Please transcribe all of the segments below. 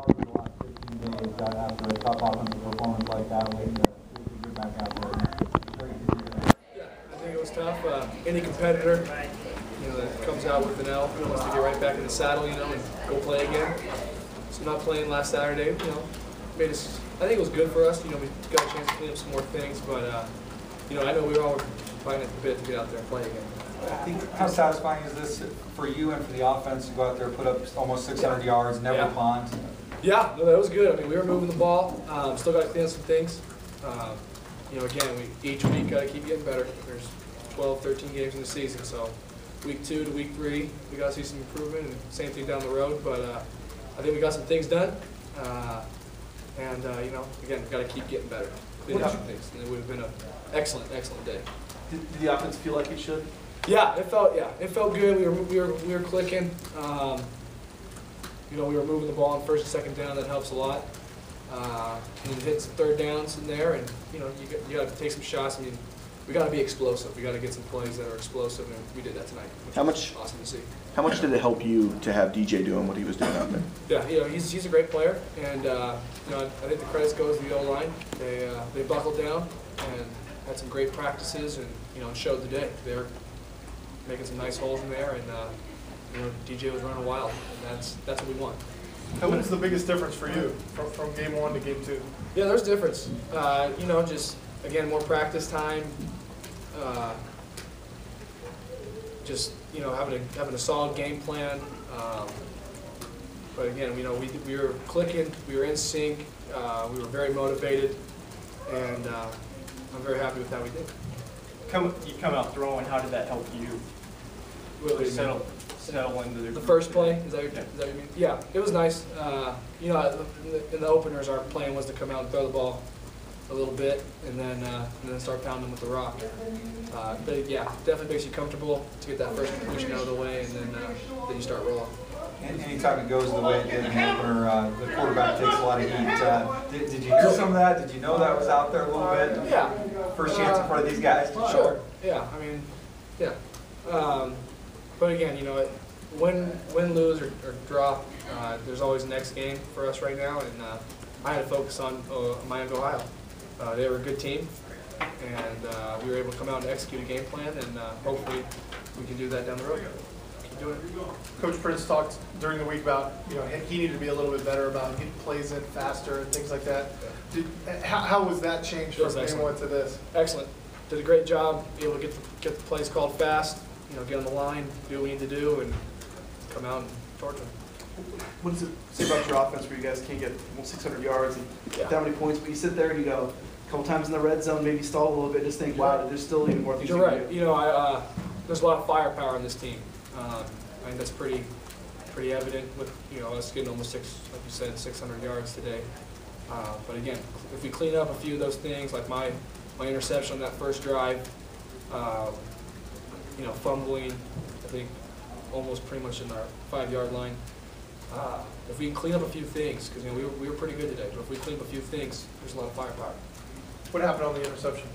The last 15 days after a tough offensive performance like that, waiting to get back out there. Great to hear. Yeah, I think it was tough. Any competitor, that comes out with an L, wants to get right back in the saddle, and go play again. So not playing last Saturday, made us. I think it was good for us. We got a chance to clean up some more things, but I know we were all fighting at the bit to get out there and play again. I think how satisfying is this for you and for the offense to go out there, put up almost 600 yards, never punt? Yeah, no, that was good. I mean, we were moving the ball. Still got to clean up some things. Again, each week got to keep getting better. There's 12, 13 games in the season, so week 2 to week 3, we got to see some improvement, and same thing down the road. But I think we got some things done, again, we got to keep getting better, clean up some things, and it would have been an excellent, excellent day. Did the offense feel like it should? Yeah, it felt good. We were clicking. We were moving the ball on first and second down. That helps a lot. And hit some third downs in there, and you got to take some shots. I mean, we got to be explosive. We got to get some plays that are explosive, and we did that tonight. Which was awesome to see. How much did it help you to have DJ doing what he was doing out there? Yeah, he's a great player, and I think the credits goes to the O-line. They buckled down and had some great practices, and showed the day. They were making some nice holes in there, and DJ was running wild, and that's what we want. And what is the biggest difference for you from game 1 to game 2? Yeah, there's a difference. Just again more practice time. Having a solid game plan. But again, we were clicking, we were in sync, we were very motivated, and I'm very happy with how we did. You come out throwing. How did that help you? Really settle into the first play. Is that what you mean? Yeah, it was nice. In the openers, our plan was to come out and throw the ball a little bit, and then start pounding with the rock. But yeah, definitely makes you comfortable to get that first completion out of the way, and then you start rolling. Anytime it goes the way it did in the opener, the quarterback takes a lot of heat. Did you hear some of that? Did you know that was out there a little bit? Yeah. First chance in front of these guys? Sure. Yeah. I mean, yeah. But again, win, lose, or draw, there's always the next game for us right now, and I had to focus on Miami, Ohio. They were a good team, and we were able to come out and execute a game plan, and hopefully we can do that down the road. Keep doing it. Coach Prince talked during the week about he needed to be a little bit better about getting plays in faster and things like that. How was that changed from game 1 to this? Excellent. Did a great job, able to get the plays called fast. Get on the line, do what we need to do, and come out and torch them. What does it say about your offense where you guys can't get almost 600 yards and that many points, but you sit there and you go a couple times in the red zone, maybe stall a little bit, just think, wow, there's still even more things You're you right. can do. There's a lot of firepower on this team. I think that's pretty evident with us getting almost like you said, 600 yards today. But again, if we clean up a few of those things, like my interception on that first drive. Fumbling, I think, almost pretty much in our 5-yard line. If we can clean up a few things, because we were pretty good today, but if we clean up a few things, there's a lot of firepower. What happened on the interception?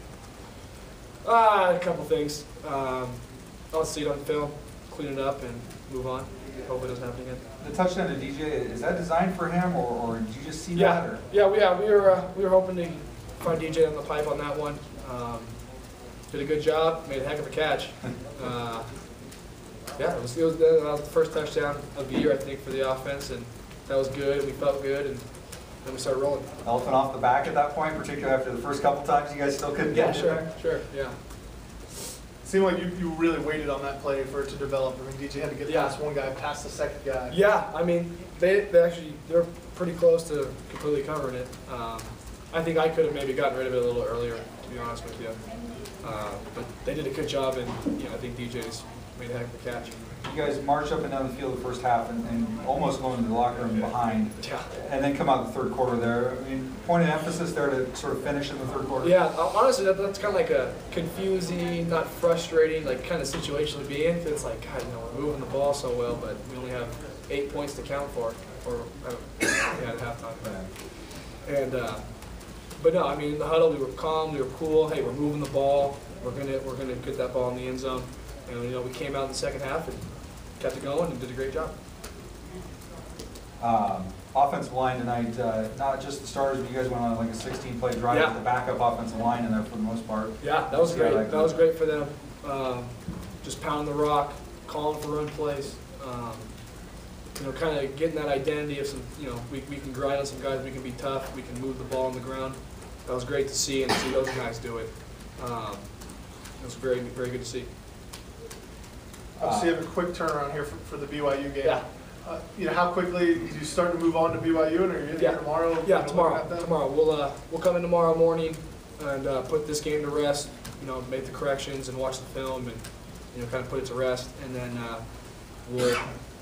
A couple things. I'll see it on film, clean it up, and move on. Hope it doesn't happen again. The touchdown to DJ, is that designed for him, or did you just see that? Or? Yeah, we were hoping to find DJ on the pipe on that one. Did a good job, made a heck of a catch. It was the first touchdown of the year, I think, for the offense, and that was good. We felt good, and then we started rolling. Elephant off the back at that point, particularly after the first couple times you guys still couldn't get it there? Sure, yeah. Seemed like you really waited on that play for it to develop. I mean, DJ had to get past one guy, past the second guy. Yeah, I mean, they're pretty close to completely covering it. I think I could have maybe gotten rid of it a little earlier, to be honest with you. But they did a good job, and I think DJ's made a heck of a catch. You guys march up and down the field the first half and almost go into the locker room behind, and then come out the third quarter there. I mean, point of emphasis there to sort of finish in the third quarter? Yeah, honestly, that's kind of like a confusing, not frustrating, like kind of situation to be in, because it's like, God, we're moving the ball so well, but we only have 8 points to count for, or at halftime. And but no, I mean, in the huddle, we were calm, we were cool. Hey, we're moving the ball. We're gonna get that ball in the end zone. And we came out in the second half and kept it going and did a great job. offensive line tonight, not just the starters, but you guys went on like a 16-play drive Yeah. with the backup offensive line in there for the most part. Yeah, that was Yeah, great. like That was great for them. Just pounding the rock, calling for run plays. You know, kind of getting that identity of some, you know, we can grind on some guys, we can be tough, we can move the ball on the ground. That was great to see and see those guys do it. It was very, very good to see. Obviously, you have a quick turnaround here for the BYU game. Yeah. You know, how quickly do you start to move on to BYU, and are you in here tomorrow? Yeah, You know, tomorrow. looking at them? Tomorrow. We'll come in tomorrow morning and put this game to rest. You know, make the corrections and watch the film and, you know, kind of put it to rest. And then we'll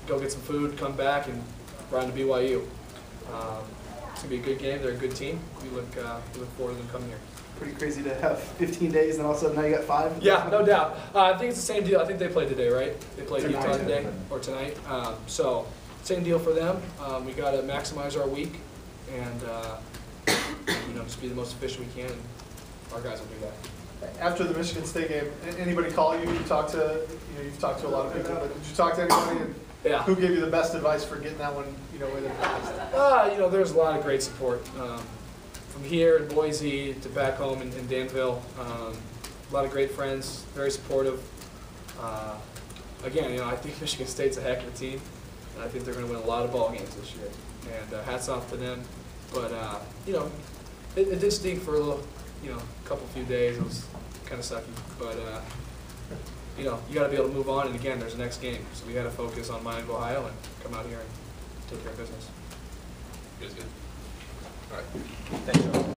go get some food, come back, and ride to BYU. It's gonna be a good game. They're a good team. We look forward to them coming here. Pretty crazy to have 15 days and all of a sudden now you got 5. Yeah, no doubt. I think it's the same deal. I think they played today, right? They played Tonight. Utah today or tonight. So same deal for them. We got to maximize our week and you know, just be the most efficient we can. And our guys will do that. After the Michigan State game, anybody call you? You talked to, you know, you've talked to a lot of people, but did you talk to anybody? And Yeah. who gave you the best advice for getting that one, you know, in the past? You know, there's a lot of great support from here in Boise to back home in Danville. A lot of great friends, very supportive. Again, you know, I think Michigan State's a heck of a team, and I think they're going to win a lot of ball games this year. And hats off to them. But you know, it did stink for a little, you know, few days. It was kind of sucky, but you know, you got to be able to move on. And again, there's the next game, so we got to focus on Miami, Ohio, and come out here and take care of business. You guys good? All right. Thanks, Joe.